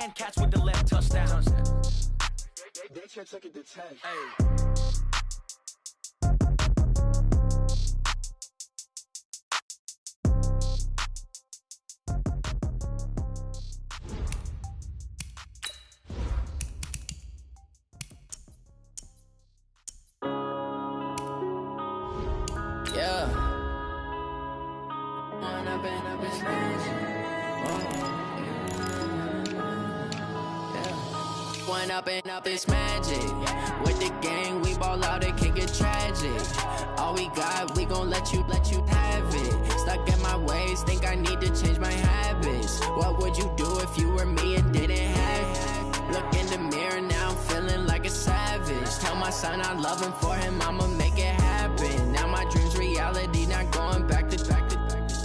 and catch with the left touchdown. They can't take it to 10. Hey. Yeah. When I've been up in space. When up it's magic. With the gang, we ball out, it can get tragic. All we got, we gon' let you have it. Stuck in my ways, think I need to change my habits. What would you do if you were me and didn't have it? Look in the mirror, now I'm feeling like a savage. Tell my son I love him, for him I'ma make it happen. Now my dream's reality, not going back to.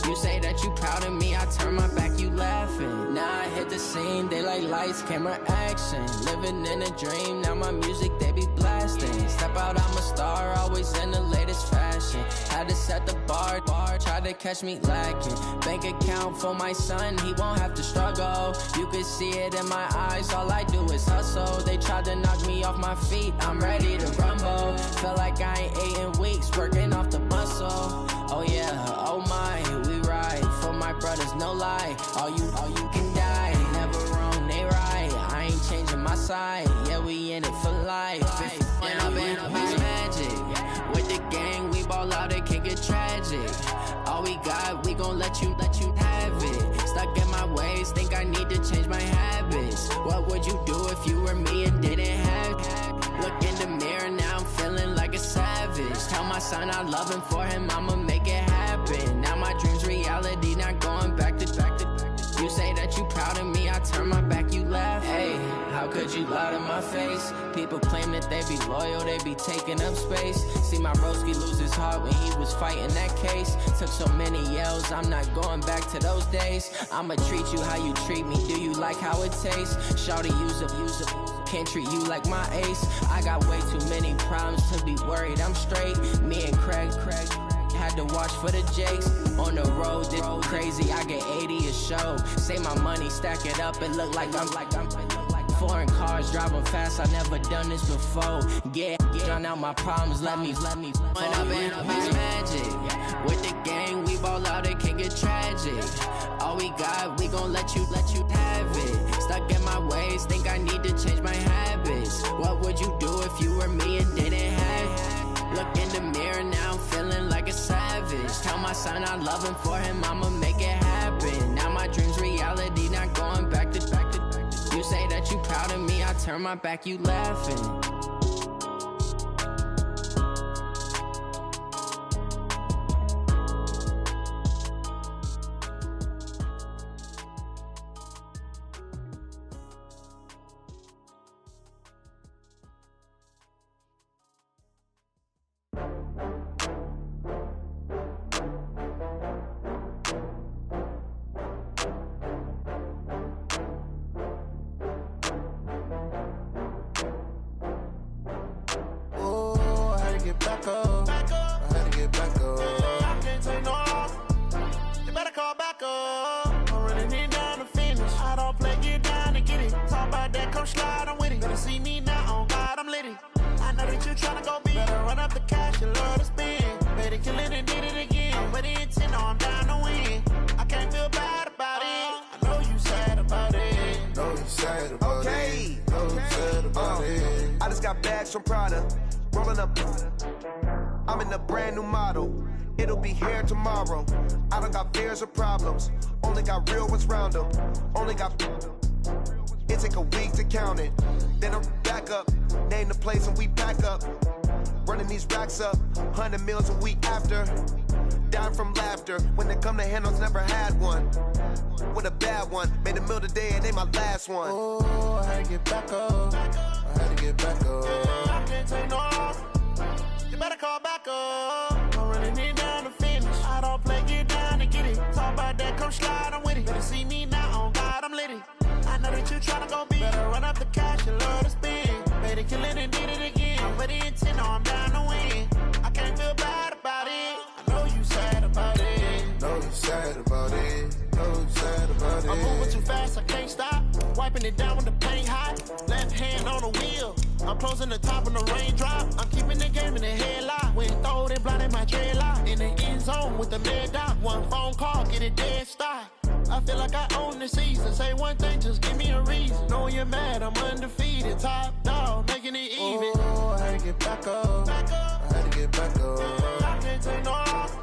You say that you proud of me, I turn my back, you laughing. Now I hit the scene, they like lights, camera, action. Living in a dream, now my music, they be blasting. Step out, I'm a star, always in the latest fashion. Had to set the bar, try to catch me lacking. Bank account for my son, he won't have to struggle. You can see it in my eyes, all I do is hustle. They tried to knock me off my feet, I'm ready to rumble. Feel like I ain't ate in weeks, working off the muscle. Oh yeah, oh my, we ride for my brothers, no lie. All you can die, never wrong, they right. I ain't changing my side, yeah, we in it for life. When I've been up, it's magic. With the gang, we ball out, it can get tragic. All we got, we gon' let you have it. Stuck in my ways, think I need to change my habits. What would you do if you were me and didn't have it? Look in the mirror, now I'm feeling like a savage. Tell my son I love him, for him I'ma make it happen. Now my dream's reality, not going back to. You say that you proud of me, I turn my back, you laugh. Hey, how could you lie to my face? People claim that they be loyal, they be taking up space. See my broski lose his heart when he was fighting that case. Took so many yells, I'm not going back to those days. I'ma treat you how you treat me, do you like how it tastes? Shawty, use up, can't treat you like my ace. I got way too many problems to be worried, I'm straight. Me and Craig had to watch for the Jakes. On the road, this crazy, I get 80 a show. Say my money, stack it up, it look like I'm foreign cars, driving fast, I never done this before. Get drown out my problems, let me When I've been up, it's magic. With the gang, we ball out, it can get tragic. All we got, we gon' let you have it. Stuck in my ways, think I need to change my habits. What would you do if you were me and didn't have it? Look in the mirror, now I'm feeling like a savage. Tell my son I love him, for him I'ma make it happen. Now my dream's reality, not going back to. You say that you proud of me, I turn my back, you laughing. From Prada, rolling up. I'm in a brand new model. It'll be here tomorrow. I don't got fears or problems. Only got real ones round them. Only got. It take a week to count it. Then I'm back up. Name the place and we pack up. Running these racks up. 100 meals a week after. Dying from laughter. When they come to handles, never had one. With a bad one. Made a meal today and ain't my last one. Oh, I had to get back up. I had to get back up. I can't take no loss. You better call back up. I'm running it down to finish. I don't play, get down to get it. Talk about that, come slide, I'm with it. Better see me now, on God, I'm litty. I know that you tryna go big. Better run up the cash, you love to spend. Better kill it and did it again. I'm with the intent, no, I'm down to win. I can't feel bad about it. I know you sad about it. Know you sad about it. Know you sad about it. I'm moving too fast, I can't stop. wiping it down when the paint hot. Left hand on the wheel. I'm closing the top on the raindrop. I'm keeping the game in the headlock. When throwed and blinded my dreadlock. In the end zone with the mad dot. One phone call, get it dead stop. I feel like I own the season. Say one thing, just give me a reason. Knowing you're mad, I'm undefeated. Top dog, making it even. Oh, I had to get back up. I had to get back up. I can't take no off.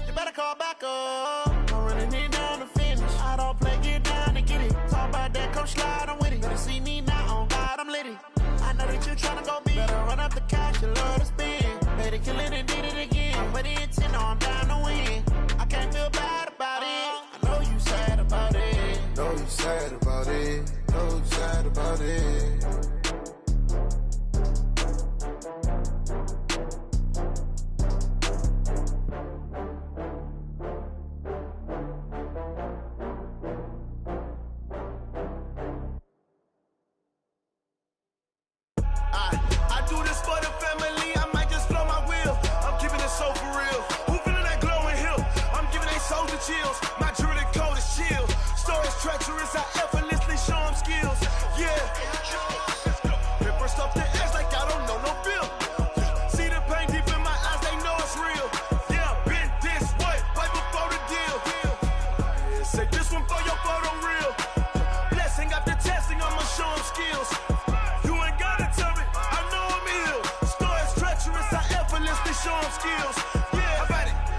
You better call back up. I'm running it down to finish. I don't play, get down and get it. Talk about that, come slide, I'm with it. Better see me now, on God, I'm litty. I know that you tryna go big. Better run up the cash, you love to spend. Made it, kill it, and did it again. But the intent, no, I'm down to win. I can't feel bad about it. I know you sad about it. Know you sad about it. Know you sad about it. I do this for the family, I might just blow my wheel. I'm keeping it so for real. Who feeling that glowing hill? I'm giving they soldier chills. My jewelry code is chill. Stories treacherous, I effortlessly show them skills. Yeah. Paper stuff the edge like I don't know no feel. See the pain deep in my eyes, they know it's real. Yeah, been this way, right before the deal. Say this one for your photo real. Blessing after testing, I'ma show them skills. Show them skills. Yeah,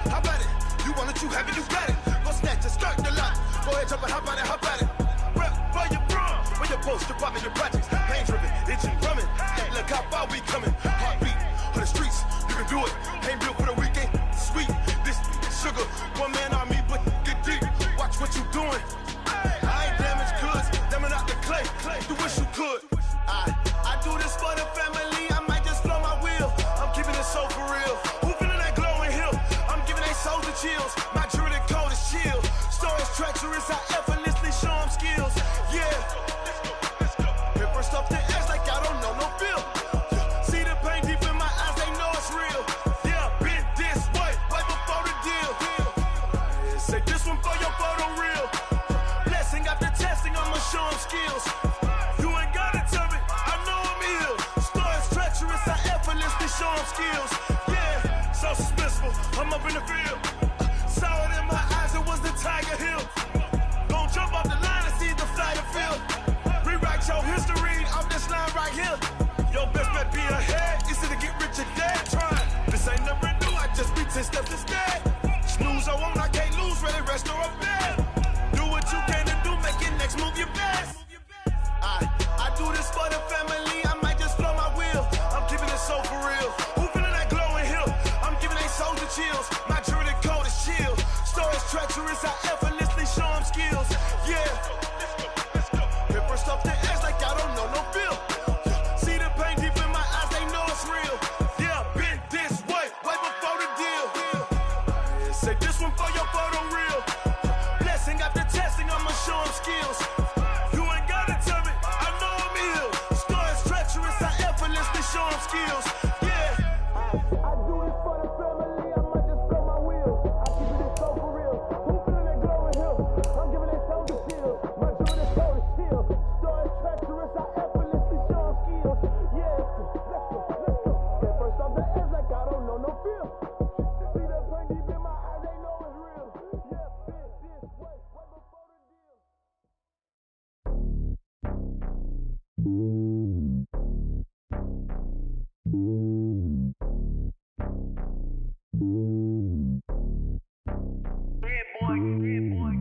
how about it? You want it, you have it, you got it. Go snatch it, skirt the lot. Go ahead, jump it, hop on it. Rep where you from, where you post, to pop in your projects. Pain driven, itching, drumming. Hey, look how far we coming. Heartbeat on the streets, you can do it. Ain't built for the weekend, sweet. This sugar, one man army, but get deep. Watch what you doing. I ain't damaged goods, damning out the clay. You wish you could. I do this for the family, I might just blow my wheel. I'm keeping it so for real. Who feeling that glowing hill? I'm giving they soldier chills. My jewelry code is chill. Stories treacherous, I effortlessly show them skills. Yeah. Paper stuff the edge like I don't know no feel. See the pain deep in my eyes, they know it's real. Yeah, been this way, right before the deal. Say this one for your photo real. Blessing after testing, I'ma show them skills. Show them skills, yeah, so suspenseful, I'm up in the field, saw it in my eyes, it was the Tiger Hill, gon' jump off the line and see the fly the field, rewrite your history off this line right here, your best bet be ahead, easy to get rich or dead, trying, this ain't never new, I just be 10 steps instead, snooze I won't, I can't lose, ready, rest or up there, do what you can to do, make your next move your best, I do this for the family, I might just blow my wheel, I'm keeping it so for real. Who feeling that glowing hill? I'm giving they soldier chills. My jewelry code is chill. Stories treacherous, I effortlessly show them skills. Yeah. Paper stuff the edge like I don't know no feel. See the pain deep in my eyes, they know it's real. Yeah, been this way, right before the deal. Say this one for your photo real. Blessing after testing, I'ma show them skills. You ain't gotta tell me, I know I'm ill. Stories treacherous, I effortlessly show them skills.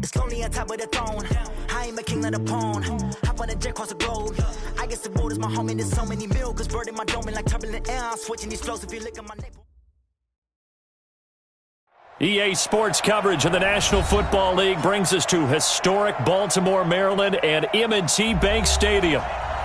It's lonely on top of the throne. I am a king of the pawn. Hop on a jet across the globe. I guess the road is my home and there's so many miracles. Bird in my dome and like turbulent air. I'm switching these flows if you look at my neighbor. EA Sports coverage of the National Football League brings us to historic Baltimore, Maryland, and M&T Bank Stadium.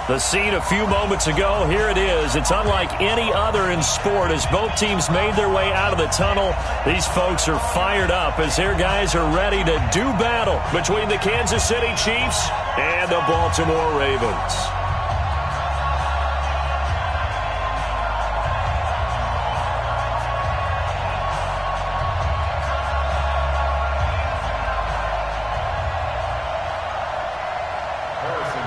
The scene a few moments ago, here it is. It's unlike any other in sport as both teams made their way out of the tunnel. These folks are fired up as their guys are ready to do battle between the Kansas City Chiefs and the Baltimore Ravens. Harrison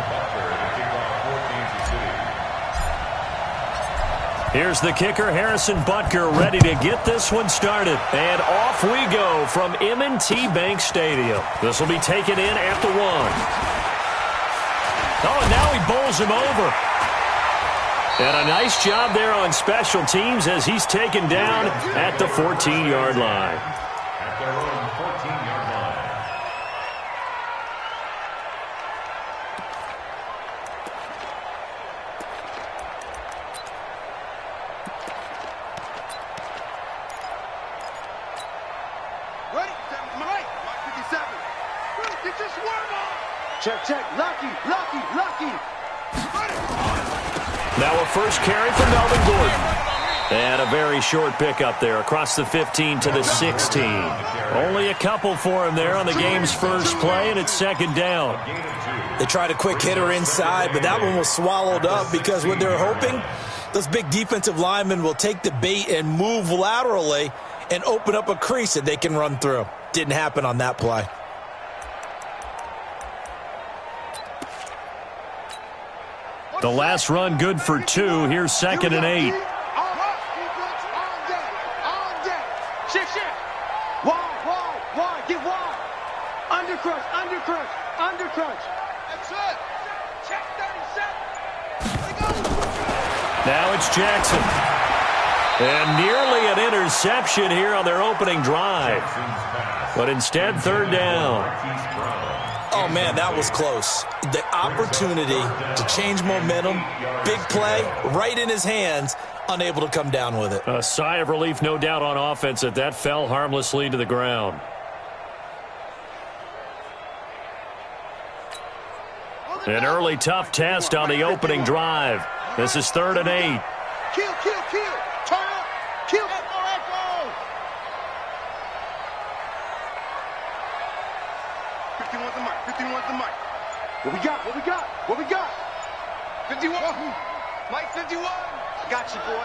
Here's the kicker, Harrison Butker, ready to get this one started. And off we go from M&T Bank Stadium. This will be taken in at the 1. Oh, and now he bowls him over. And a nice job there on special teams as he's taken down at the 14-yard line. At their own 14-yard line. Ready? Mike 57. Get your swarm on. Check. Lucky. Now a first carry for Melvin Gordon. And a very short pickup there across the 15 to the 16. Only a couple for him there on the game's first play, and it's second down. They tried a quick hitter inside, but that one was swallowed up because what they're hoping, those big defensive linemen will take the bait and move laterally and open up a crease that they can run through. Didn't happen on that play. The last run good for 2. Here's 2nd and 8. Shift. Wide. Get wide. Undercrush. That's it. Check 37. Now it's Jackson. And nearly an interception here on their opening drive. But instead, 3rd down. Oh, man, that was close. The opportunity to change momentum, big play, right in his hands, unable to come down with it. A sigh of relief, no doubt, on offense that fell harmlessly to the ground. An early tough test on the opening drive. This is 3rd and 8. Kill. Turn up. Kill. Echo. 51's the mic. What we got? 51. Mike 51. I got you, boy.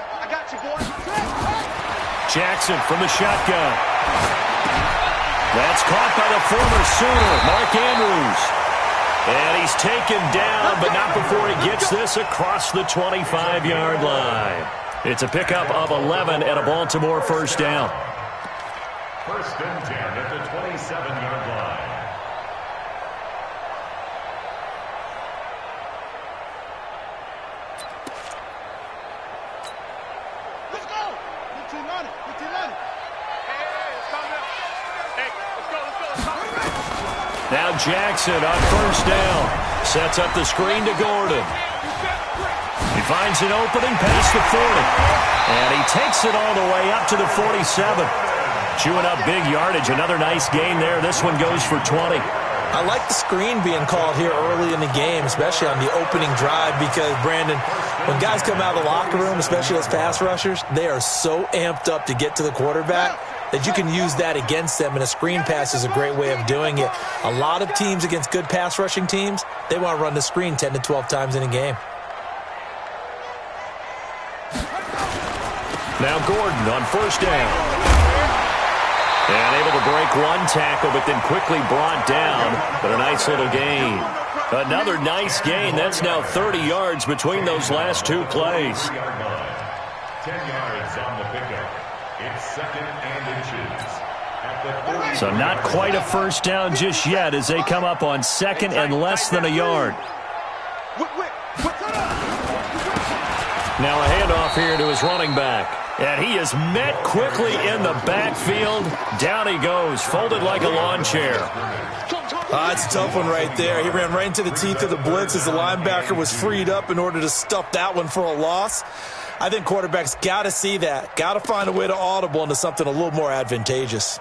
Jackson from the shotgun. That's caught by the former Sooner, Mark Andrews. And he's taken down, but not before he gets this across the 25-yard line. It's a pickup of 11 and a Baltimore first down. 1st and 10 at the 27-yard line. Let's go. 15-90. Hey, let's go. Now Jackson on first down. Sets up the screen to Gordon. He finds an opening past the 40. And he takes it all the way up to the 47. Chewing up big yardage. Another nice gain there. This one goes for 20. I like the screen being called here early in the game, especially on the opening drive, because, Brandon, when guys come out of the locker room, especially those pass rushers, they are so amped up to get to the quarterback that you can use that against them, and a screen pass is a great way of doing it. A lot of teams against good pass rushing teams, they want to run the screen 10 to 12 times in a game. Now Gordon on first down. And able to break one tackle, but then quickly brought down. But a nice little gain. Another nice gain. That's now 30 yards between those last 2 plays. 10 yards on the pickup. It's 2nd and inches. So not quite a first down just yet as they come up on 2nd and less than a yard. Now a handoff here to his running back. And he is met quickly in the backfield. Down he goes, folded like a lawn chair. It's a tough one right there. He ran right into the teeth of the blitz as the linebacker was freed up in order to stuff that one for a loss. I think quarterbacks got to see that. Got to find a way to audible into something a little more advantageous.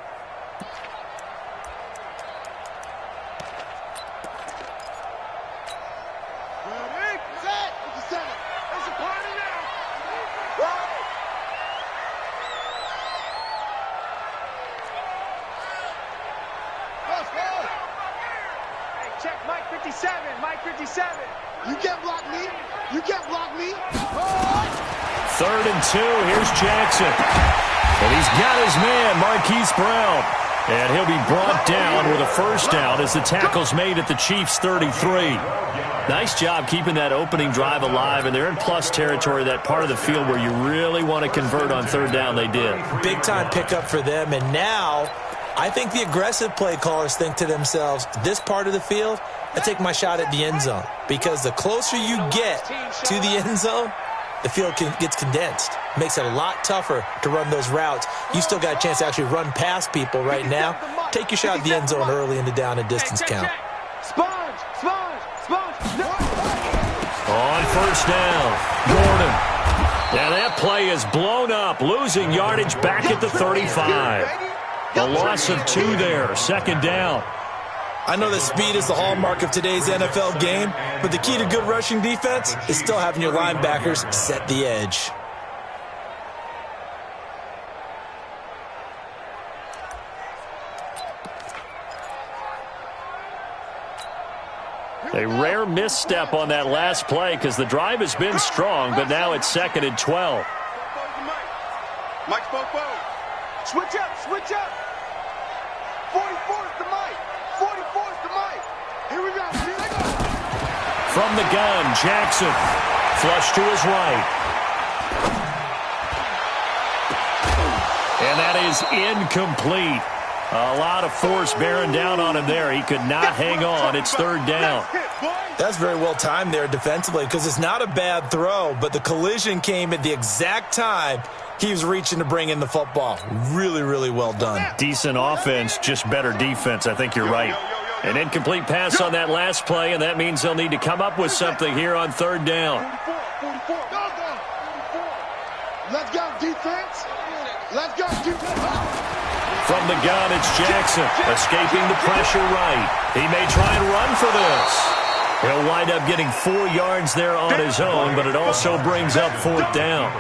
Check Mike 57. You can't block me. 3rd and 2. Here's Jackson. And he's got his man, Marquise Brown. And he'll be brought down with a first down as the tackle's made at the Chiefs' 33. Nice job keeping that opening drive alive, and they're in plus territory, that part of the field where you really want to convert on third down. They did. Big-time pickup for them, and now I think the aggressive play callers think to themselves, this part of the field, I take my shot at the end zone, because the closer you get to the end zone, the field gets condensed. Makes it a lot tougher to run those routes. You still got a chance to actually run past people right now. Take your shot at the end zone early in the down and distance count. On first down, Gordon. Yeah, that play is blown up, losing yardage back at the 35. A loss of 2 there, second down. I know that speed is the hallmark of today's NFL game, but the key to good rushing defense is still having your linebackers set the edge. A rare misstep on that last play because the drive has been strong, but now it's 2nd and 12. Mike, switch up. 44's the Mike. 44's the Mike. Here we go. From the gun, Jackson. Flush to his right. And that is incomplete. A lot of force bearing down on him there. He could not hang on. It's third down. That's very well timed there defensively because it's not a bad throw, but the collision came at the exact time he was reaching to bring in the football. Really, really well done. Decent offense, just better defense. I think you're right. An incomplete pass on that last play, and that means they'll need to come up with something here on third down. 44. Let's go, defense. Let's go, defense. From the gun, it's Jackson, escaping the pressure right. He may try and run for this. He'll wind up getting 4 yards there on his own, but it also brings up fourth down.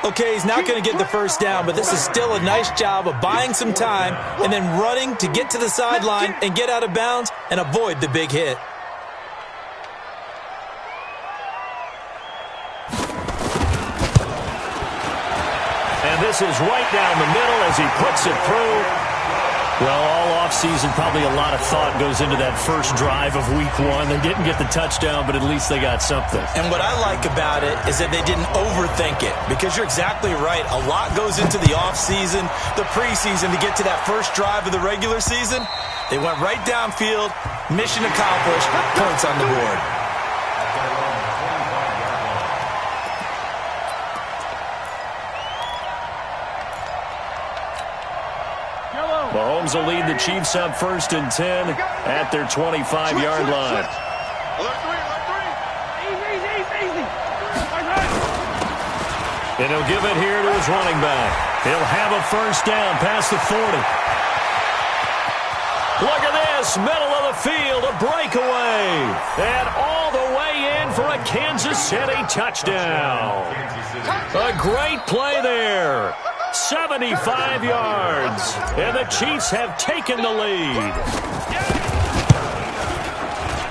Okay, he's not going to get the first down, but this is still a nice job of buying some time and then running to get to the sideline and get out of bounds and avoid the big hit. And this is right down the middle as he puts it through. Well, all offseason, probably a lot of thought goes into that first drive of week 1. They didn't get the touchdown, but at least they got something. And what I like about it is that they didn't overthink it, because you're exactly right. A lot goes into the offseason, the preseason to get to that first drive of the regular season. They went right downfield, mission accomplished, points on the board. Mahomes will lead the Chiefs up 1st and 10 at their 25-yard line. And he'll give it here to his running back. He'll have a first down past the 40. Look at this, middle of the field, a breakaway. And all the way in for a Kansas City touchdown. A great play there. 75 yards, and the Chiefs have taken the lead.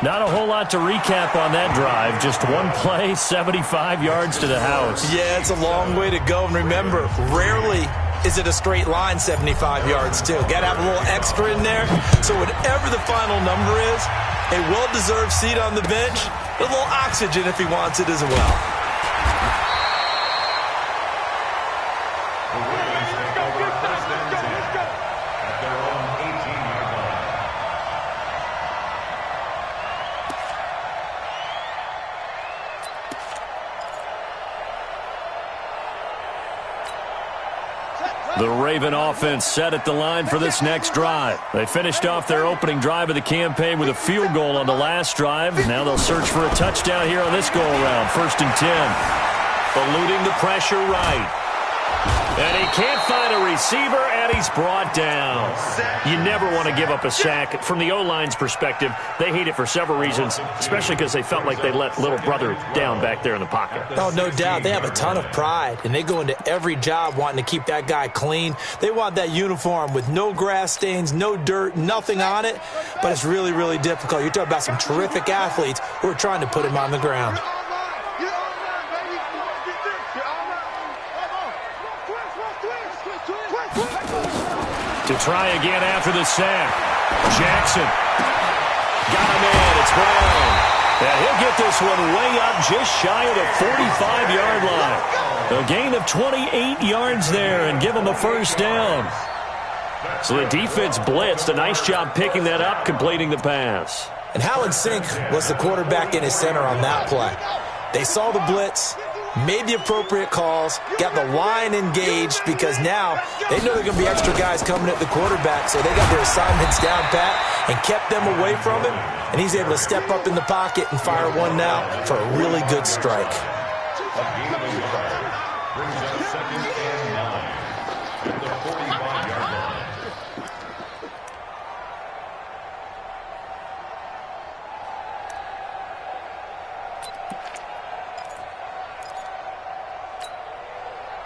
Not a whole lot to recap on that drive. Just one play, 75 yards to the house. Yeah, it's a long way to go. And remember, rarely is it a straight line 75 yards, too. Got to have a little extra in there. So whatever the final number is, a well-deserved seat on the bench, a little oxygen if he wants it as well. The Raven offense set at the line for this next drive. They finished off their opening drive of the campaign with a field goal on the last drive. Now they'll search for a touchdown here on this go-around. 1st and 10. Eluding the pressure right. And he can't find a receiver, and he's brought down. You never want to give up a sack. From the O-line's perspective, they hate it for several reasons, especially because they felt like they let little brother down back there in the pocket. Oh, no doubt. They have a ton of pride, and they go into every job wanting to keep that guy clean. They want that uniform with no grass stains, no dirt, nothing on it, but it's really, really difficult. You're talking about some terrific athletes who are trying to put him on the ground. To try again after the sack. Jackson. Got him in. It's Brown. And he'll get this one way up just shy of the 45-yard line. A gain of 28 yards there and give him a first down. So the defense blitzed. A nice job picking that up, completing the pass. And how in sync was the quarterback and his center on that play? They saw the blitz, made the appropriate calls, got the line engaged because now they know there are going to be extra guys coming at the quarterback, so they got their assignments down pat and kept them away from him, and he's able to step up in the pocket and fire one now for a really good strike. Brings up 2nd and 9 at the 45-yard line.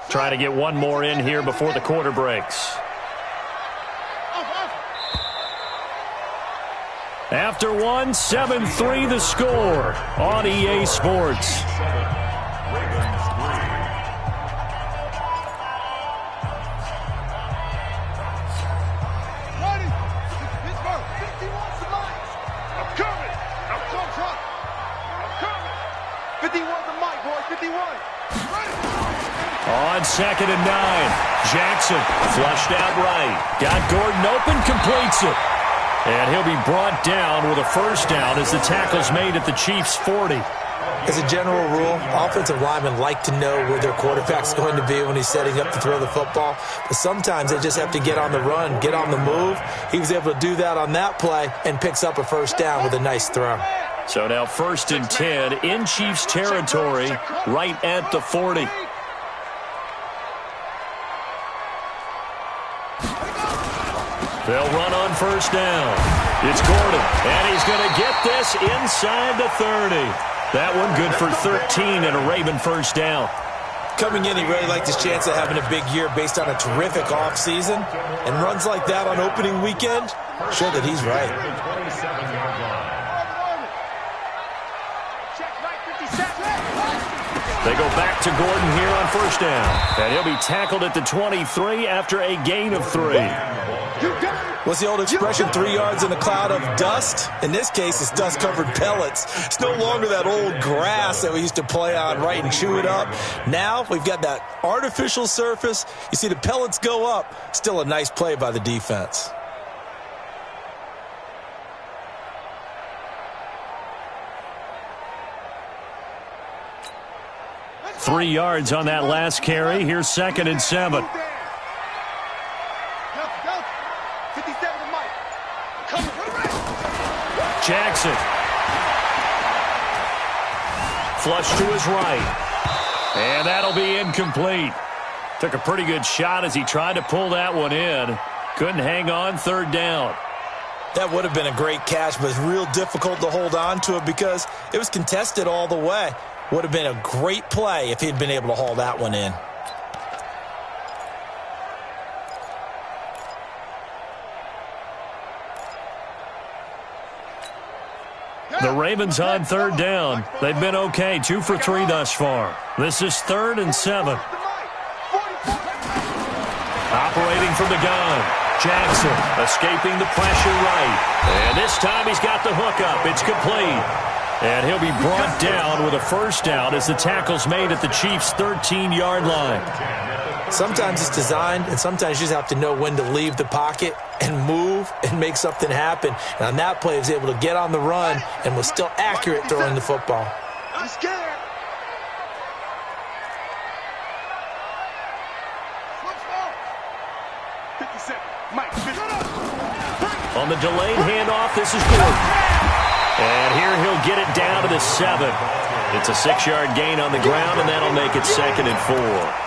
Trying to get one more in here before the quarter breaks. After one, 7-3 the score on EA Sports. On 2nd and 9, Jackson flushed out right. Got Gordon open, completes it. And he'll be brought down with a first down as the tackle's made at the Chiefs' 40. As a general rule, offensive linemen like to know where their quarterback's going to be when he's setting up to throw the football. But sometimes they just have to get on the run, get on the move. He was able to do that on that play and picks up a first down with a nice throw. So now 1st and 10 in Chiefs territory right at the 40. They'll run on first down. It's Gordon, and he's going to get this inside the 30. That one good for 13 and a Raven first down. Coming in, he really liked his chance of having a big year based on a terrific offseason. And runs like that on opening weekend show that he's right. They go back to Gordon here on first down. And he'll be tackled at the 23 after a gain of 3. What's the old expression, 3 yards in a cloud of dust? In this case, it's dust-covered pellets. It's no longer that old grass that we used to play on, right, and chew it up. Now we've got that artificial surface. You see the pellets go up. Still a nice play by the defense. Three yards on that last carry. Here's 2nd and 7. Jackson. Flush to his right. And that'll be incomplete. Took a pretty good shot as he tried to pull that one in. Couldn't hang on, 3rd down. That would have been a great catch, but it's real difficult to hold on to it because it was contested all the way. Would have been a great play if he'd been able to haul that one in. The Ravens on 3rd down. They've been okay, 2 for 3 thus far. This is 3rd and 7. Operating from the gun. Jackson escaping the pressure right. And this time he's got the hook up. It's complete. And he'll be brought down with a first down as the tackle's made at the Chiefs' 13-yard line. Sometimes it's designed, and sometimes you just have to know when to leave the pocket and move and make something happen. And on that play, he was able to get on the run and was still accurate throwing the football. I'm scared. On the delayed handoff, this is Gordon. And here he'll get it down to the 7. It's a 6-yard gain on the ground, and that'll make it 2nd and 4.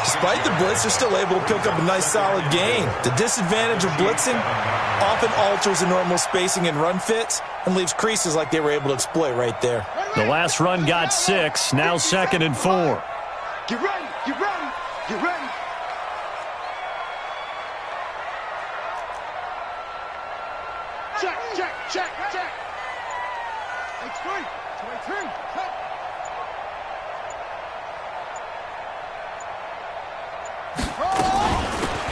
Despite the blitz, they're still able to pick up a nice solid gain. The disadvantage of blitzing often alters the normal spacing and run fits and leaves creases like they were able to exploit right there. The last run got 6, now 2nd and 4. Get ready, get ready, get ready. Check, check, check, check. H3, 23, cut.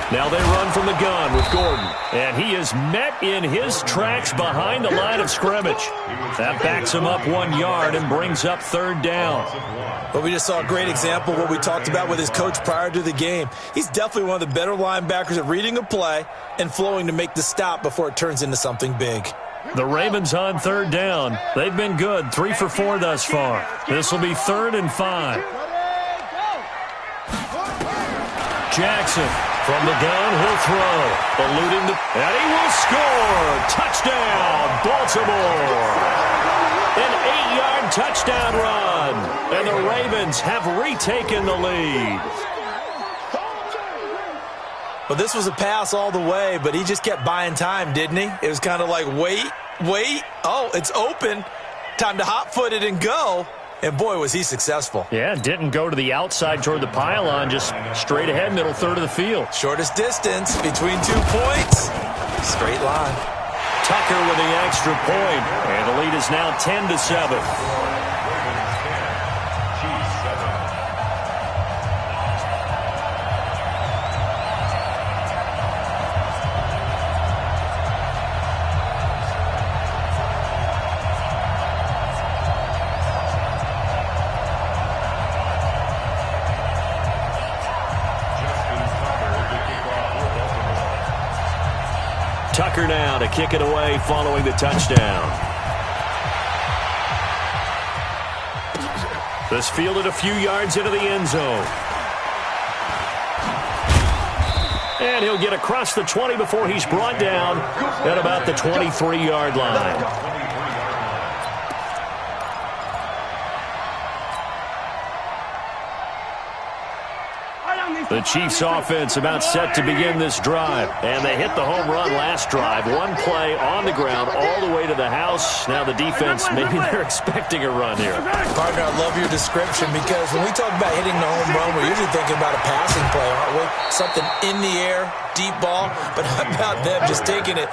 Now they run from the gun with Gordon. And he is met in his tracks behind the line of scrimmage. That backs him up 1 yard and brings up third down. But we just saw a great example of what we talked about with his coach prior to the game. He's definitely one of the better linebackers at reading a play and flowing to make the stop before it turns into something big. The Ravens on third down. They've been good, 3 for 4 thus far. This will be 3rd and 5. Jackson from the gun, he'll throw. Eluding and he will score. Touchdown, Baltimore. An 8-yard touchdown run. And the Ravens have retaken the lead. Well, this was a pass all the way, but he just kept buying time, didn't he? It was kind of like, wait. Oh, it's open. Time to hot-foot it and go. And, boy, was he successful. Yeah, didn't go to the outside toward the pylon, just straight ahead, middle third of the field. Shortest distance between 2 points. Straight line. Tucker with the extra point. And the lead is now 10-7. Tucker now to kick it away following the touchdown. This fielded a few yards into the end zone. And he'll get across the 20 before he's brought down at about the 23-yard line. The Chiefs offense about set to begin this drive. And they hit the home run last drive. 1 play on the ground all the way to the house. Now the defense, maybe they're expecting a run here. Partner, I love your description because when we talk about hitting the home run, we're usually thinking about a passing play, aren't we? Something in the air, deep ball. But how about them just taking it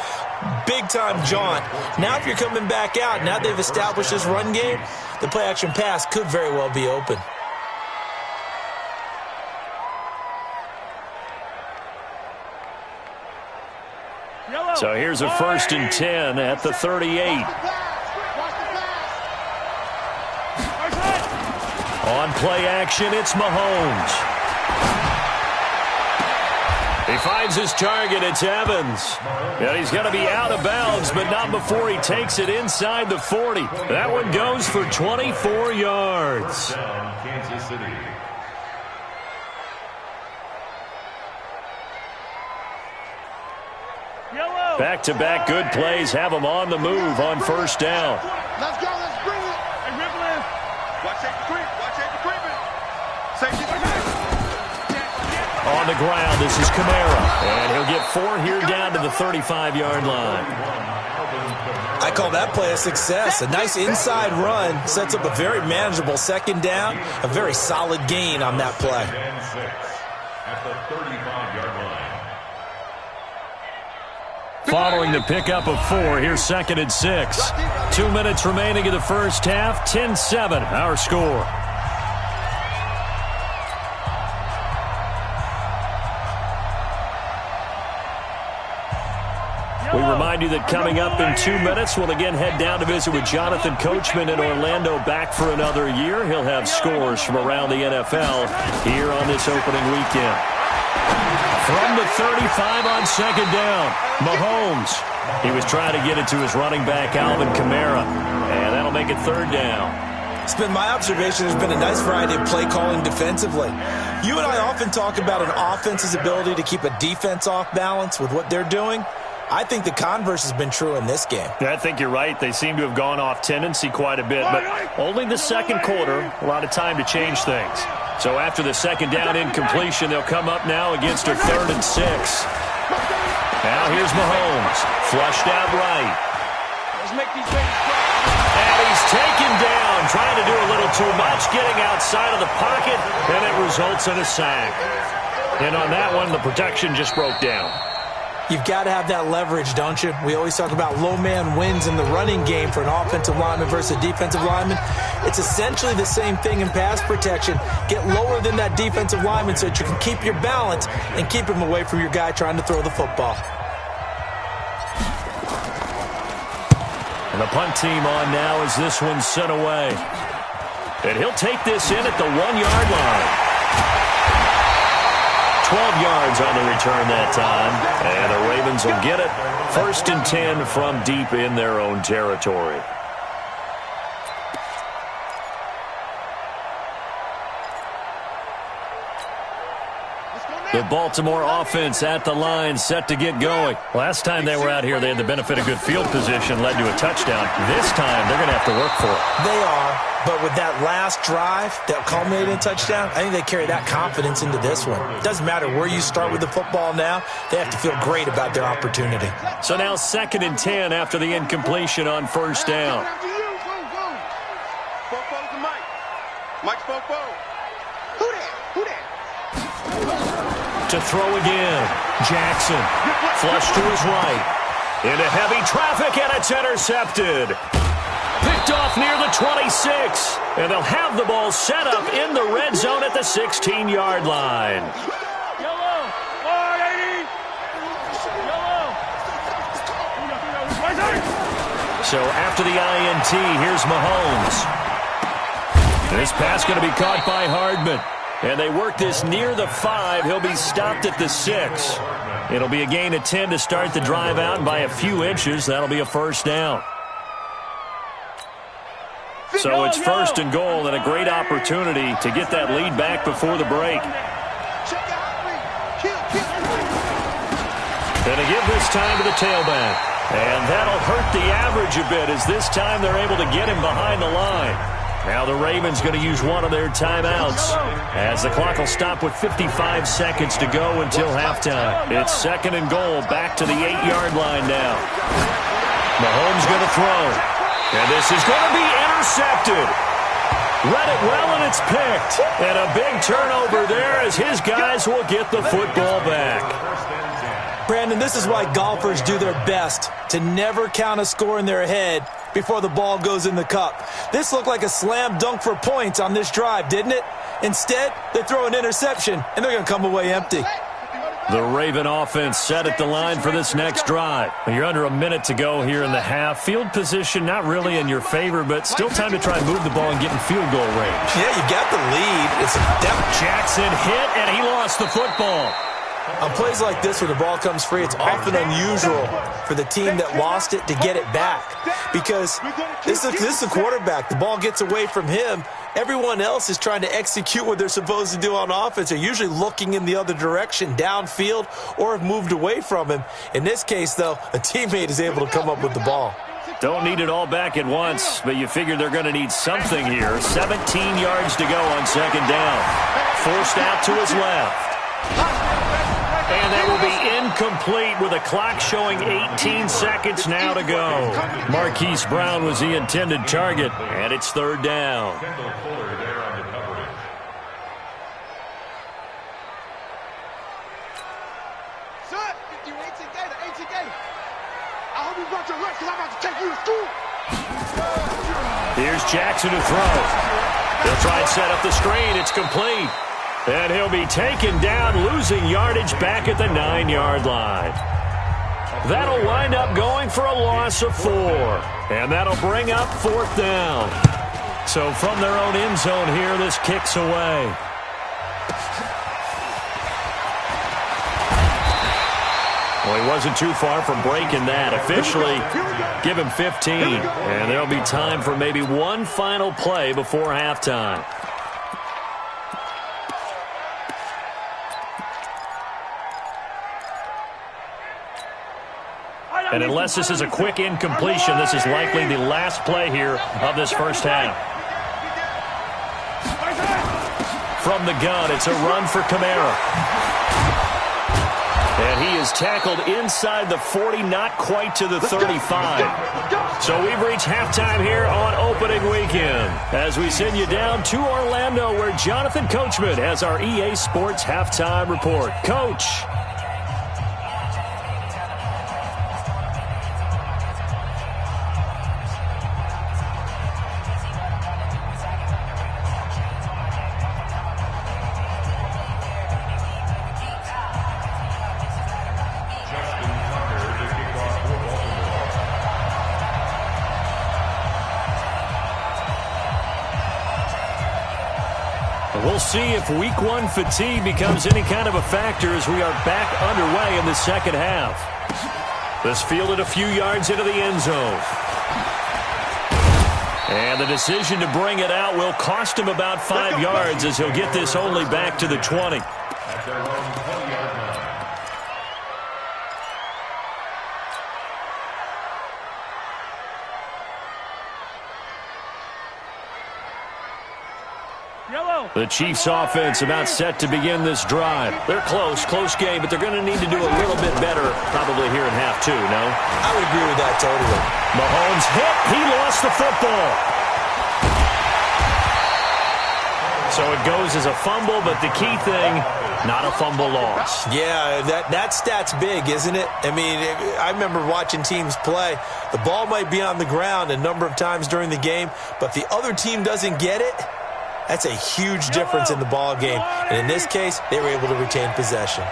big-time jaunt? Now if you're coming back out, now they've established this run game, the play-action pass could very well be open. So here's a 1st and 10 at the 38. On play action, it's Mahomes. He finds his target. It's Evans. And he's going to be out of bounds, but not before he takes it inside the 40. That one goes for 24 yards. Kansas City. Back-to-back good plays have him on the move on 1st down. Let's go. Let's bring it. Hey, Ripley. Watch safety creep. Watch safety creeping. Safety creep. On the ground, this is Kamara. And he'll get 4 here down to the 35-yard line. I call that play a success. A nice inside run sets up a very manageable 2nd down. A very solid gain on that play. At the 35-yard line. Following the pickup of 4, here's 2nd and 6. 2 minutes remaining in the first half. 10-7, our score. We remind you that coming up in 2 minutes, we'll again head down to visit with Jonathan Coachman in Orlando, back for another year. He'll have scores from around the NFL here on this opening weekend. From the 35 on 2nd down, Mahomes. He was trying to get it to his running back, Alvin Kamara. And that'll make it 3rd down. It's been my observation there's been a nice variety of play calling defensively. You and I often talk about an offense's ability to keep a defense off balance with what they're doing. I think the converse has been true in this game. Yeah, I think you're right. They seem to have gone off tendency quite a bit, but only the 2nd quarter, a lot of time to change things. So after the 2nd down incompletion, they'll come up now against a 3rd and 6. Now here's Mahomes, flushed out right. And he's taken down, trying to do a little too much, getting outside of the pocket, and it results in a sack. And on that one, the protection just broke down. You've got to have that leverage, don't you? We always talk about low man wins in the running game for an offensive lineman versus a defensive lineman. It's essentially the same thing in pass protection. Get lower than that defensive lineman so that you can keep your balance and keep him away from your guy trying to throw the football. And the punt team on now as this one's sent away. And he'll take this in at the 1-yard line. 12 yards on the return that time. And the Ravens will get it. 1st and 10 from deep in their own territory. The Baltimore offense at the line, set to get going. Last time they were out here, they had the benefit of good field position, led to a touchdown. This time, they're going to have to work for it. They are, but with that last drive that culminated in a touchdown, I think they carry that confidence into this one. It doesn't matter where you start with the football now. They have to feel great about their opportunity. So now 2nd and 10 after the incompletion on 1st down. Mike Fopo. To throw again. Jackson. Flush to his right. Into heavy traffic, and it's intercepted. Picked off near the 26. And they'll have the ball set up in the red zone at the 16-yard line. Yellow. 480. Yellow. So after the INT, here's Mahomes. This pass going to be caught by Hardman. And they work this near the 5. He'll be stopped at the 6. It'll be a gain of 10 to start the drive out, and by a few inches, that'll be a 1st down. So it's 1st and goal, and a great opportunity to get that lead back before the break. And to give this time to the tailback. And that'll hurt the average a bit, as this time they're able to get him behind the line. Now the Ravens going to use one of their timeouts as the clock will stop with 55 seconds to go until halftime. It's 2nd and goal, back to the 8-yard line now. Mahomes going to throw. And this is going to be intercepted. Read it well, and it's picked. And a big turnover there as his guys will get the football back. Brandon, this is why golfers do their best to never count a score in their head before the ball goes in the cup. This looked like a slam dunk for points on this drive, didn't it? Instead, they throw an interception, and they're going to come away empty. The Raven offense set at the line for this next drive. You're under a minute to go here in the half. Field position not really in your favor, but still time to try and move the ball and get in field goal range. Yeah, you got the lead. It's depth. Jackson hit, and he lost the football. On plays like this where the ball comes free, it's often unusual for the team that lost it to get it back, because this is a quarterback. The ball gets away from him. Everyone else is trying to execute what they're supposed to do on offense. They're usually looking in the other direction, downfield, or have moved away from him. In this case, though, a teammate is able to come up with the ball. Don't need it all back at once, but you figure they're going to need something here. 17 yards to go on 2nd down. Forced out to his left. And that will be incomplete with a clock showing 18 seconds now to go. Marquise Brown was the intended target, and it's 3rd down. Here's Jackson to throw. They'll try and set up the screen. It's complete. And he'll be taken down, losing yardage back at the 9-yard line. That'll wind up going for a loss of 4. And that'll bring up 4th down. So from their own end zone here, this kicks away. Well, he wasn't too far from breaking that. Officially, give him 15. And there'll be time for maybe one final play before halftime. And unless this is a quick incompletion, this is likely the last play here of this first half. From the gun, it's a run for Kamara. And he is tackled inside the 40, not quite to the 35. So we've reached halftime here on opening weekend as we send you down to Orlando, where Jonathan Coachman has our EA Sports halftime report. Coach. We'll see if week one fatigue becomes any kind of a factor as we are back underway in the second half. This fielded a few yards into the end zone. And the decision to bring it out will cost him about 5 yards as he'll get this only back to the 20. At their own 20-yard line. The Chiefs offense about set to begin this drive. They're close game, but they're going to need to do a little bit better probably here in half two, no? I would agree with that totally. Mahomes hit. He lost the football. So it goes as a fumble, but the key thing, not a fumble loss. Yeah, that stat's big, isn't it? I mean, I remember watching teams play. The ball might be on the ground a number of times during the game, but if the other team doesn't get it, that's a huge difference in the ball game. And in this case, they were able to retain possession.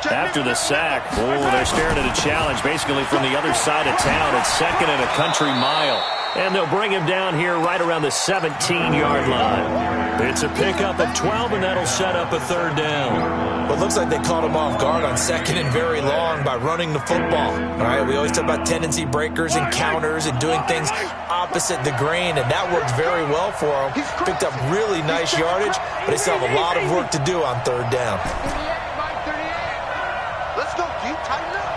After the sack, they're staring at a challenge basically from the other side of town. It's second and a country mile. And they'll bring him down here right around the 17-yard line. It's a pickup of 12, and that'll set up a third down. Well, it looks like they caught him off guard on second and very long by running the football. All right, we always talk about tendency breakers and counters and doing things opposite the grain, and that worked very well for him. Picked up really nice yardage, but they still have a lot of work to do on third down. Let's go, Q. Tighten up.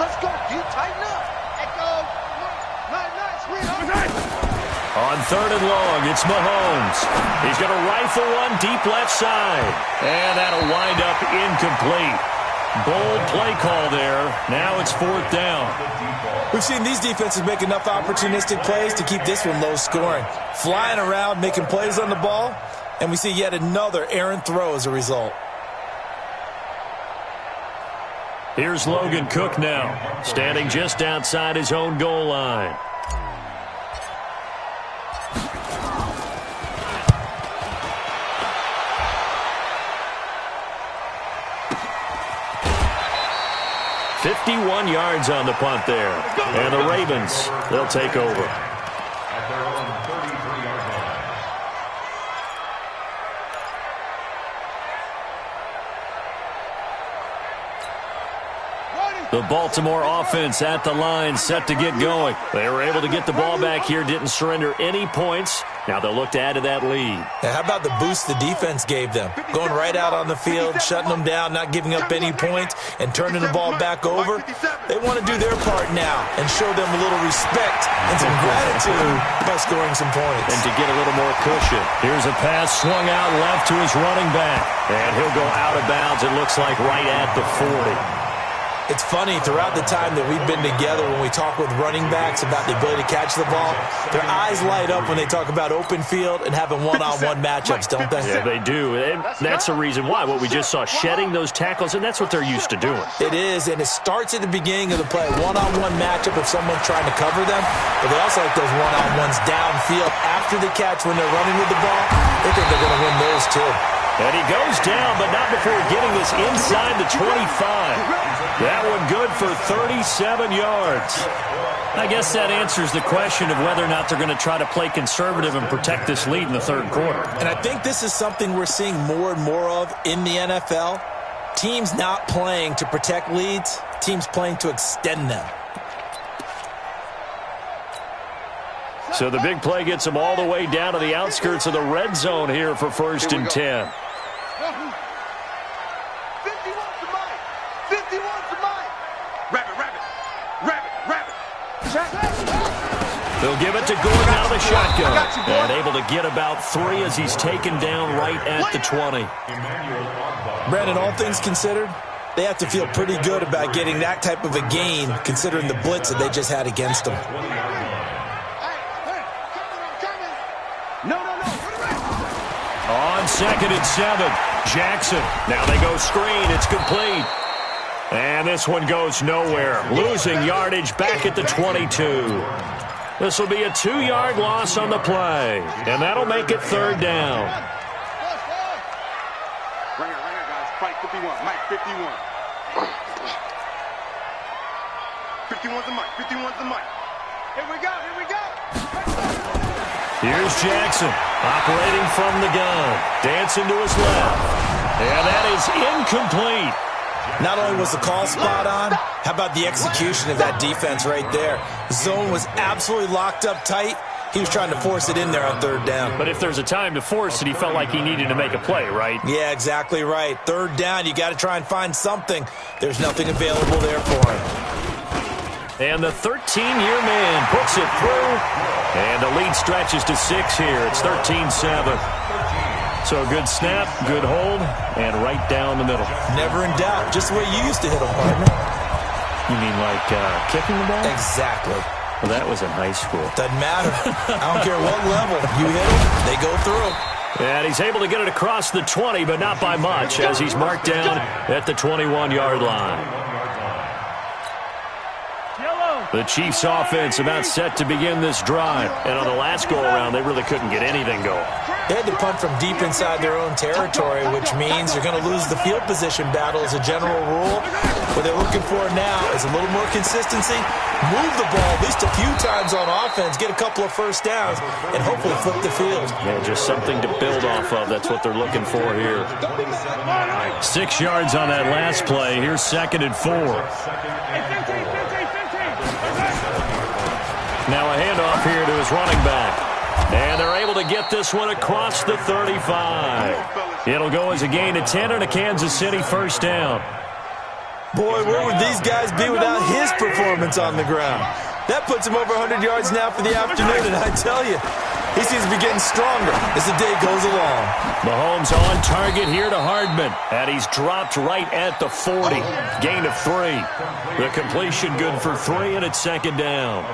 Let's go, Q. Tighten up. Echo. 9-9, On third and long, it's Mahomes. He's going to rifle one deep left side. And that'll wind up incomplete. Bold play call there. Now it's fourth down. We've seen these defenses make enough opportunistic plays to keep this one low scoring. Flying around, making plays on the ball, and we see yet another errant throw as a result. Here's Logan Cook now, standing just outside his own goal line. "51 yards on the punt there. And the Ravens, they'll take over. At their own 33-yard line. The Baltimore offense at the line, set to get going. They were able to get the ball back here, didn't surrender any points. Now they'll look to add to that lead. Now, how about the boost the defense gave them? Going right out on the field, shutting them down, not giving up any points, and turning the ball back over. They want to do their part now and show them a little respect and some gratitude by scoring some points. And to get a little more cushion. Here's a pass swung out left to his running back. And he'll go out of bounds, it looks like, right at the 40. It's funny, throughout the time that we've been together, when we talk with running backs about the ability to catch the ball, their eyes light up when they talk about open field and having one-on-one matchups, don't they? Yeah, they do. And that's the reason why. What we just saw, shedding those tackles, and that's what they're used to doing. It is, and it starts at the beginning of the play. One-on-one matchup if someone's trying to cover them, but they also like those one-on-ones downfield after the catch when they're running with the ball. They think they're going to win those, too. And he goes down, but not before getting this inside the 25. That one good for 37 yards. I guess that answers the question of whether or not they're going to try to play conservative and protect this lead in the third quarter. And I think this is something we're seeing more and more of in the NFL. Teams not playing to protect leads, teams playing to extend them. So the big play gets them all the way down to the outskirts of the red zone here for first and 10. 51's the mic. 51's the mic. Rabbit. They'll give it to Gordon out of the shotgun. And able to get about 3 as he's taken down right at the 20. Brandon, all things considered, they have to feel pretty good about getting that type of a gain considering the blitz that they just had against them. On second and 7, Jackson. Now they go screen. It's complete. And this one goes nowhere. Losing yardage back at the 22. This will be a 2-yard loss on the play. And that'll make it third down. Right here, guys. Fight 51. Mike, 51. 51's the mic. 51's the mic. Here we go. Here's Jackson, operating from the gun. Dancing to his left. And that is incomplete. Not only was the call spot on, how about the execution of that defense right there? Zone was absolutely locked up tight. He was trying to force it in there on third down. But if there's a time to force it, he felt like he needed to make a play, right? Yeah, exactly right. Third down, you got to try and find something. There's nothing available there for him. And the 13-year man puts it through. And the lead stretches to 6 here. It's 13-7. So good snap, good hold, and right down the middle. Never in doubt. Just the way you used to hit them, partner. You mean like kicking the ball? Exactly. Well, that was in high school. Doesn't matter. I don't care what level. You hit them, they go through. And he's able to get it across the 20, but not by much, as he's marked down at the 21-yard line. The Chiefs' offense about set to begin this drive. And on the last go-around, they really couldn't get anything going. They had to punt from deep inside their own territory, which means you're going to lose the field position battle as a general rule. What they're looking for now is a little more consistency, move the ball at least a few times on offense, get a couple of first downs, and hopefully flip the field. Yeah, just something to build off of. That's what they're looking for here. 6 yards on that last play. Here's 2nd and 4. Now a handoff here to his running back. And they're able to get this one across the 35. It'll go as a gain of 10 and a Kansas City first down. Boy, where would these guys be without his performance on the ground? That puts him over 100 yards now for the afternoon, and I tell you, he seems to be getting stronger as the day goes along. Mahomes on target here to Hardman, and he's dropped right at the 40. Gain of 3. The completion good for 3, and it's 2nd down.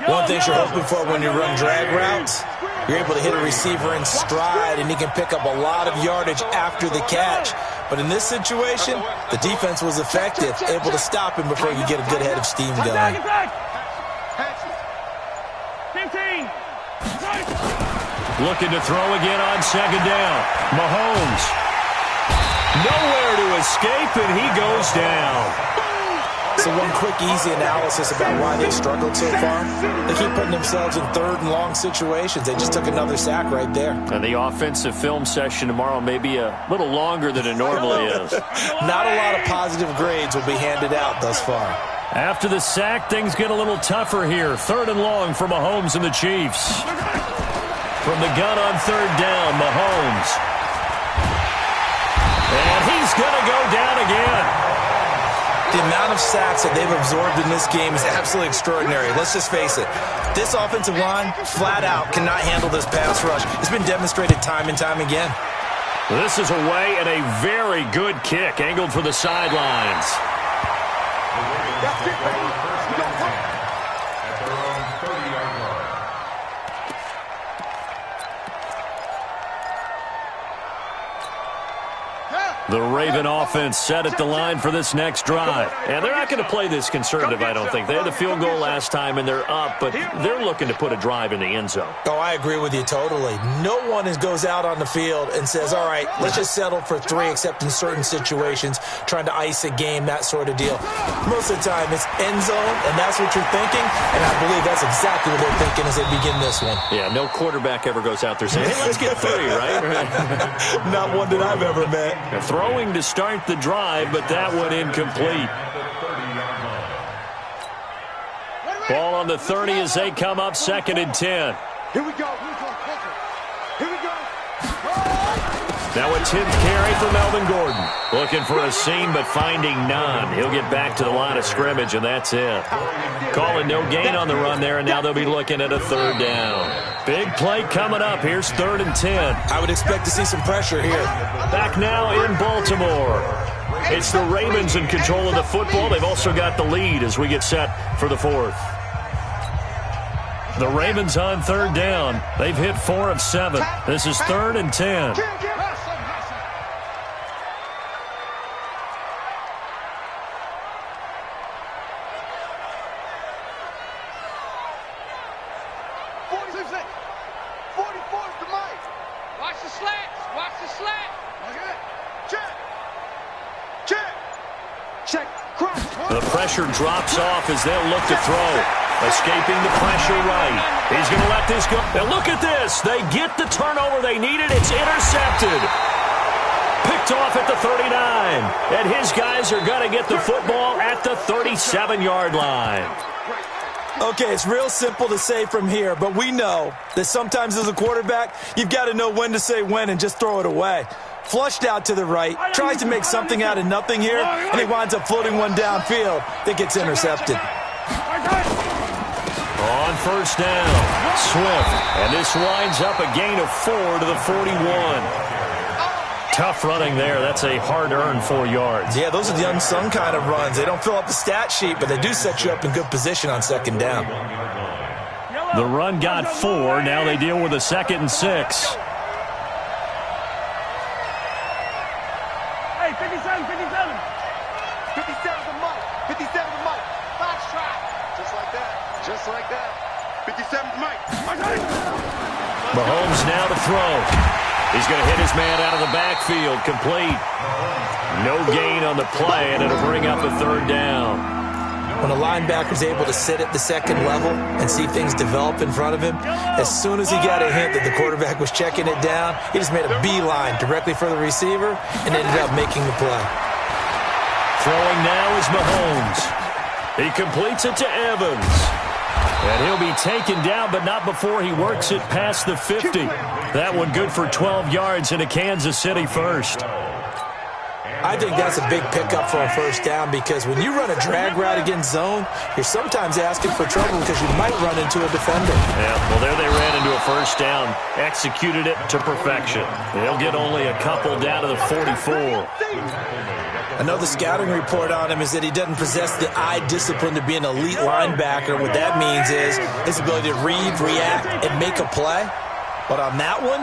One thing you're hoping for when you run drag routes, you're able to hit a receiver in stride, and he can pick up a lot of yardage after the catch. But in this situation, the defense was effective, able to stop him before you get a good head of steam going. Looking to throw again on 2nd down. Mahomes. Nowhere to escape, and he goes down. So one quick, easy analysis about why they've struggled so far. They keep putting themselves in third and long situations. They just took another sack right there. And the offensive film session tomorrow may be a little longer than it normally is. Not a lot of positive grades will be handed out thus far. After the sack, things get a little tougher here. 3rd and long for Mahomes and the Chiefs. From the gun on 3rd down, Mahomes. And he's going to go down again. The amount of sacks that they've absorbed in this game is absolutely extraordinary. Let's just face it. This offensive line, flat out, cannot handle this pass rush. It's been demonstrated time and time again. This is away and a very good kick, angled for the sidelines. The Raven offense set at the line for this next drive. And they're not going to play this conservative, I don't think. They had the field goal last time, and they're up, but they're looking to put a drive in the end zone. Oh, I agree with you totally. No one goes out on the field and says, all right, let's just settle for 3, except in certain situations, trying to ice a game, that sort of deal. Most of the time, it's end zone, and that's what you're thinking, and I believe that's exactly what they're thinking as they begin this one. Yeah, no quarterback ever goes out there saying, hey, let's get 3, right? Not one that I've ever met. Throwing to start the drive, but that one incomplete. Ball on the 30 as they come up 2nd and 10. Here we go. Here we go. Now a 10th carry for Melvin Gordon. Looking for a seam, but finding none. He'll get back to the line of scrimmage, and that's it. Calling no gain on the run there, and now they'll be looking at a 3rd down. Big play coming up. Here's 3rd and 10. I would expect to see some pressure here. Back now in Baltimore. It's the Ravens in control of the football. They've also got the lead as we get set for the 4th. The Ravens on 3rd down. They've hit 4 of 7. This is 3rd and 10. The pressure drops off as they'll look to throw. Escaping the pressure right. He's going to let this go. And look at this. They get the turnover they needed. It's intercepted. Picked off at the 39. And his guys are going to get the football at the 37-yard line. Okay, it's real simple to say from here, but we know that sometimes as a quarterback, you've got to know when to say when and just throw it away. Flushed out to the right, tries to make something out of nothing here, and he winds up floating one downfield that gets intercepted. On first down, Swift, and this winds up a gain of 4 to the 41. Tough running there. That's a hard-earned 4 yards. Yeah, those are the unsung kind of runs. They don't fill up the stat sheet, but they do set you up in good position on second down. The run got 4. Now they deal with a 2nd and 6. Hey, 57 to Mike. 57 to Mike. Box track. Just like that. Just like that. 57 to Mike. Mahomes now to throw. He's going to hit his man out of the backfield. Complete. No gain on the play, and it'll bring up a 3rd down. When a linebacker's able to sit at the second level and see things develop in front of him, as soon as he got a hint that the quarterback was checking it down, he just made a beeline directly for the receiver and ended up making the play. Throwing now is Mahomes. He completes it to Evans. And he'll be taken down, but not before he works it past the 50. That one good for 12 yards into Kansas City first. I think that's a big pickup for a first down because when you run a drag route against zone, you're sometimes asking for trouble because you might run into a defender. Yeah, well, there they ran into a first down, executed it to perfection. They'll get only a couple down to the 44. I know the scouting report on him is that he doesn't possess the eye discipline to be an elite linebacker. What that means is his ability to read, react, and make a play. But on that one,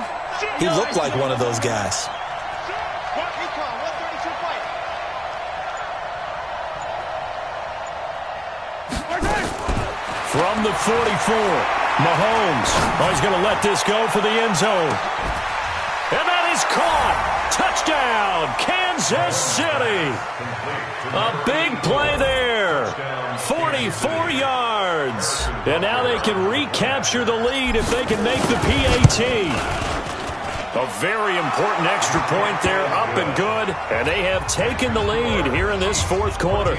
he looked like one of those guys. From the 44, Mahomes. Oh, he's going to let this go for the end zone. And that is caught. Touchdown, Kansas City. A big play there. 44 yards. And now they can recapture the lead if they can make the PAT. A very important extra point there, up and good. And they have taken the lead here in this 4th quarter.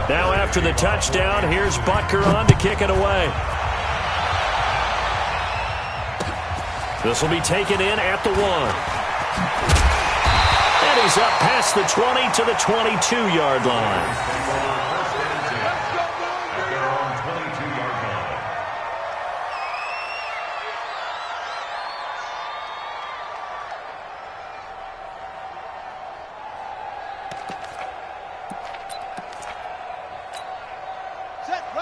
Now after the touchdown, here's Butker on to kick it away. This will be taken in at the 1. And he's up past the 20 to the 22-yard line.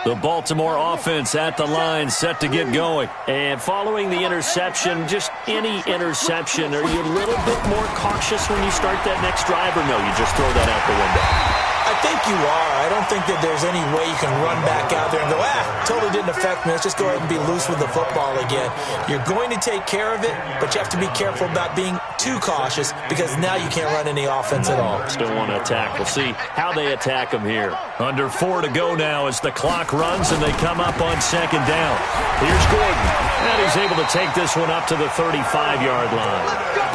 The Baltimore offense at the line, set to get going. And following the interception, just any interception, are you a little bit more cautious when you start that next drive, or no, you just throw that out the window? I think you are. I don't think that there's any way you can run back out there and go, totally didn't affect me. Let's just go ahead and be loose with the football again. You're going to take care of it, but you have to be careful about being too cautious because now you can't run any offense at all. Still want to attack. We'll see how they attack them here. Under 4 to go now as the clock runs and they come up on 2nd down. Here's Gordon. And he's able to take this one up to the 35-yard line.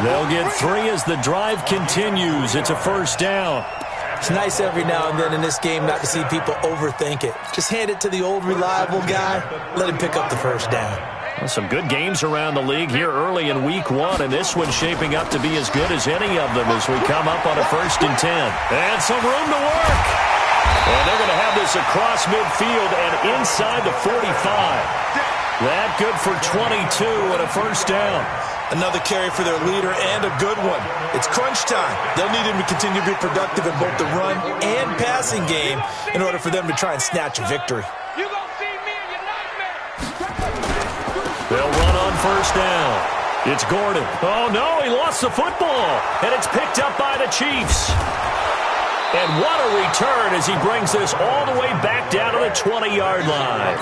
They'll get 3 as the drive continues. It's a first down. It's nice every now and then in this game not to see people overthink it. Just hand it to the old reliable guy. Let him pick up the first down. Well, some good games around the league here early in week 1, and this one's shaping up to be as good as any of them as we come up on a 1st and 10. And some room to work. And they're going to have this across midfield and inside the 45. That good for 22 and a first down. Another carry for their leader and a good one. It's crunch time. They'll need him to continue to be productive in both the run and passing game in order for them to try and snatch a victory. You gonna see me in your nightmare. They'll run on first down. It's Gordon. Oh, no, he lost the football. And it's picked up by the Chiefs. And what a return as he brings this all the way back down to the 20-yard line.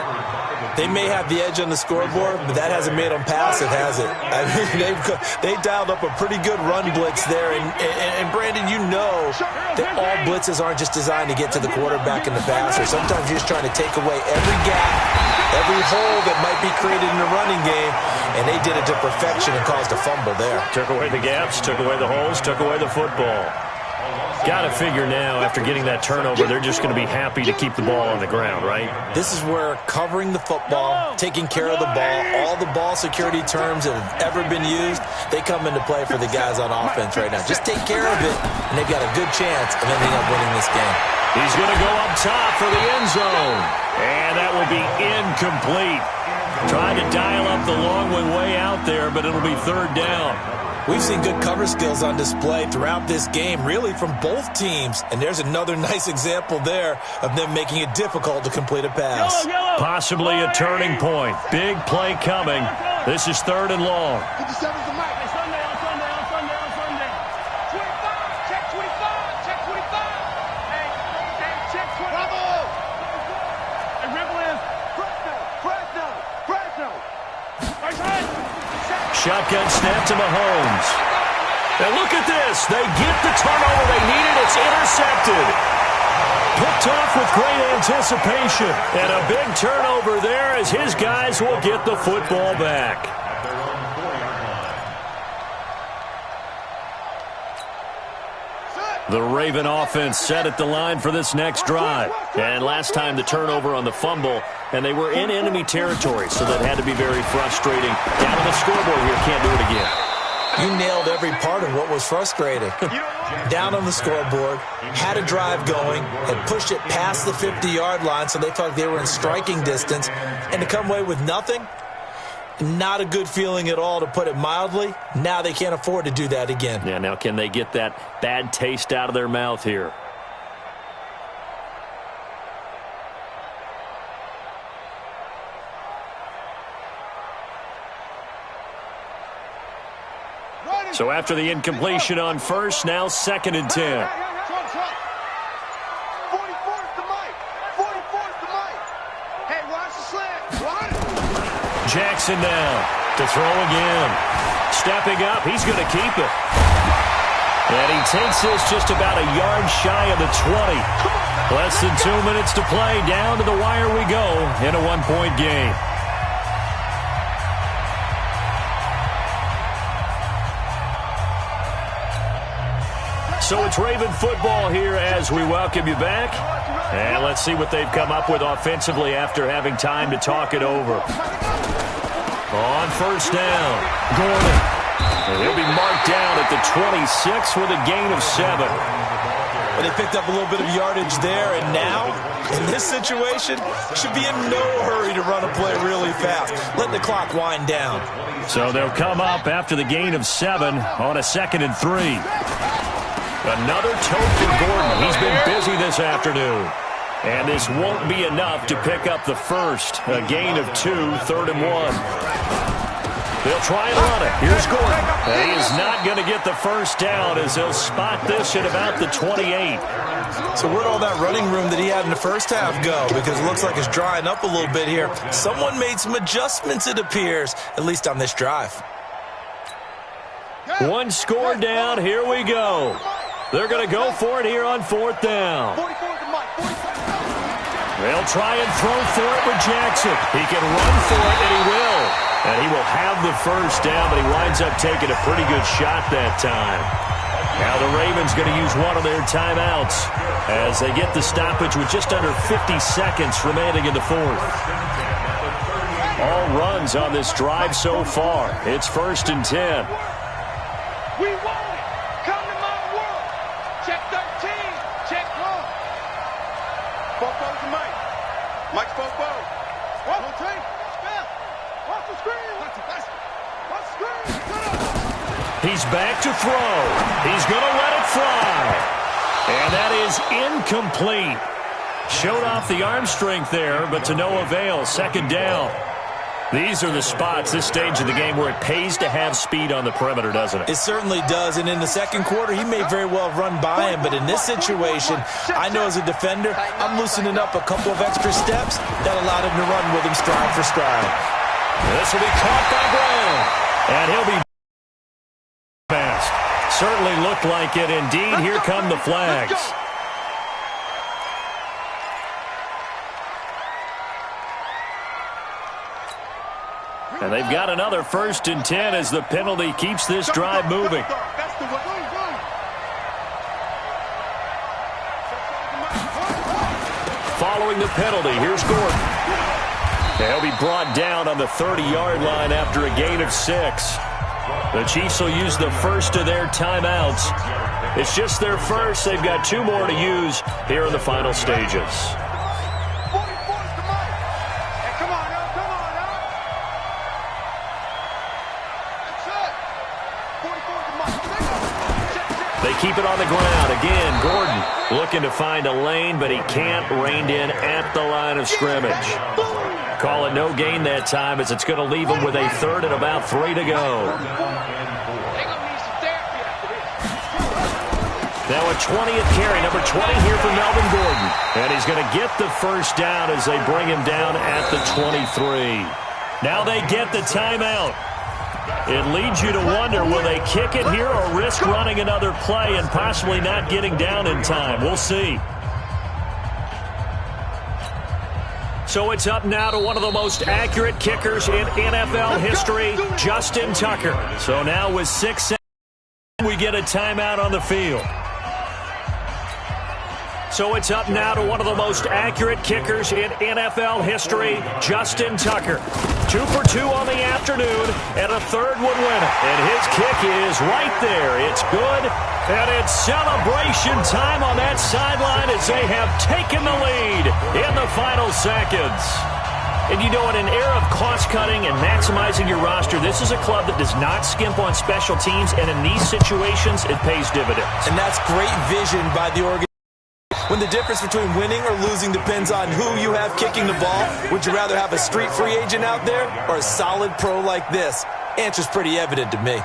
They may have the edge on the scoreboard, but that hasn't made them passive, has it? I mean, they dialed up a pretty good run blitz there. And Brandon, you know that all blitzes aren't just designed to get to the quarterback and the passer. Sometimes you're just trying to take away every gap, every hole that might be created in the running game, and they did it to perfection and caused a fumble there. Took away the gaps, took away the holes, took away the football. Got to figure now, after getting that turnover, they're just going to be happy to keep the ball on the ground, right? This is where covering the football, taking care of the ball, all the ball security terms that have ever been used, they come into play for the guys on offense right now. Just take care of it, and they've got a good chance of ending up winning this game. He's going to go up top for the end zone, and that will be incomplete. Trying to dial up the long one way out there, but it'll be third down. We've seen good cover skills on display throughout this game, really from both teams. And there's another nice example there of them making it difficult to complete a pass. Possibly a turning point. Big play coming. This is third and long. 57's the mic. Sunday. 25. Check 25. Hey, check 20. Bravo. Hey, Ripple is Fresno. Right side. Shotgun snap to Mahomes. And look at this. They get the turnover they needed. It's intercepted. Picked off with great anticipation. And a big turnover there as his guys will get the football back. The Raven offense set at the line for this next drive. And last time the turnover on the fumble, and they were in enemy territory, so that had to be very frustrating. Down on the scoreboard here, can't do it again. You nailed every part of what was frustrating. Down on the scoreboard, had a drive going, had pushed it past the 50-yard line, so they felt like they were in striking distance, and to come away with nothing, not a good feeling at all, to put it mildly. Now they can't afford to do that again. Yeah, now can they get that bad taste out of their mouth here? So after the incompletion on first, now 2nd and 10. 44's the mic. Hey, watch the slant. Jackson now to throw again. Stepping up, he's going to keep it. And he takes this just about a yard shy of the 20. Less than 2 minutes to play. Down to the wire we go in a one-point game. So it's Raven football here as we welcome you back. And let's see what they've come up with offensively after having time to talk it over. On first down, Gordon. And he'll be marked down at the 26 with a gain of 7. Well, they picked up a little bit of yardage there, and now, in this situation, should be in no hurry to run a play really fast. Let the clock wind down. So they'll come up after the gain of 7 on a 2nd and 3. Another tote for Gordon. He's been busy this afternoon. And this won't be enough to pick up the first. A gain of 2, 3rd and 1. They'll try and run it. Here's Gordon. And he is not going to get the first down as they'll spot this at about the 28. So where'd all that running room that he had in the first half go? Because it looks like it's drying up a little bit here. Someone made some adjustments, it appears, at least on this drive. One score down. Here we go. They're going to go for it here on 4th down. They'll try and throw for it with Jackson. He can run for it, and he will. And he will have the first down, but he winds up taking a pretty good shot that time. Now the Ravens going to use one of their timeouts as they get the stoppage with just under 50 seconds remaining in the 4th. All runs on this drive so far. It's 1st and 10. We want it. Come to my world. Check 13. Check 1. Bobo's the mic. Mike's Bobo. Watch the screen. Watch the screen. Watch the screen. He's back to throw. He's going to let it fly. And that is incomplete. Showed off the arm strength there, but to no avail. 2nd down. These are the spots, this stage of the game, where it pays to have speed on the perimeter, doesn't it? It certainly does, and in the second quarter, he may very well run by him, but in this situation, I know as a defender, I'm loosening up a couple of extra steps that allowed him to run with him stride for stride. This will be caught by Brown, and he'll be fast. Certainly looked like it. Indeed, here come the flags. And they've got another 1st and 10 as the penalty keeps this drive moving. Following the penalty, here's Gordon. They'll be brought down on the 30-yard line after a gain of 6. The Chiefs will use the first of their timeouts. It's just their first. They've got 2 more to use here in the final stages. They keep it on the ground. Again, Gordon looking to find a lane, but he can't. Reined in at the line of scrimmage. Call it no gain that time, as it's going to leave him with a 3rd and about 3 to go. Now a 20th carry, number 20 here for Melvin Gordon. And he's going to get the first down as they bring him down at the 23. Now they get the timeout. It leads you to wonder, will they kick it here or risk running another play and possibly not getting down in time? We'll see. So it's up now to one of the most accurate kickers in NFL history, Justin Tucker. So now with 6 seconds, we get a timeout on the field. So it's up now to one of the most accurate kickers in NFL history, Justin Tucker. 2 for 2 on the afternoon, and a 3rd would win it. And his kick is right there. It's good, and it's celebration time on that sideline as they have taken the lead in the final seconds. And you know, in an era of cost-cutting and maximizing your roster, this is a club that does not skimp on special teams, and in these situations, it pays dividends. And that's great vision by the organization. When the difference between winning or losing depends on who you have kicking the ball, would you rather have a street free agent out there or a solid pro like this? Answer's pretty evident to me.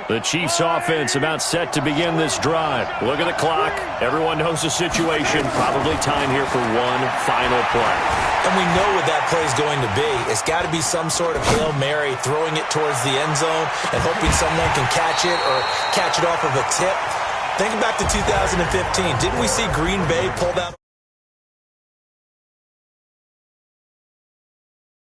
The Chiefs offense about set to begin this drive. Look at the clock. Everyone knows the situation. Probably time here for one final play. And we know what that play is going to be. It's got to be some sort of Hail Mary, throwing it towards the end zone and hoping someone can catch it or catch it off of a tip. Think back to 2015. Didn't we see Green Bay pull that?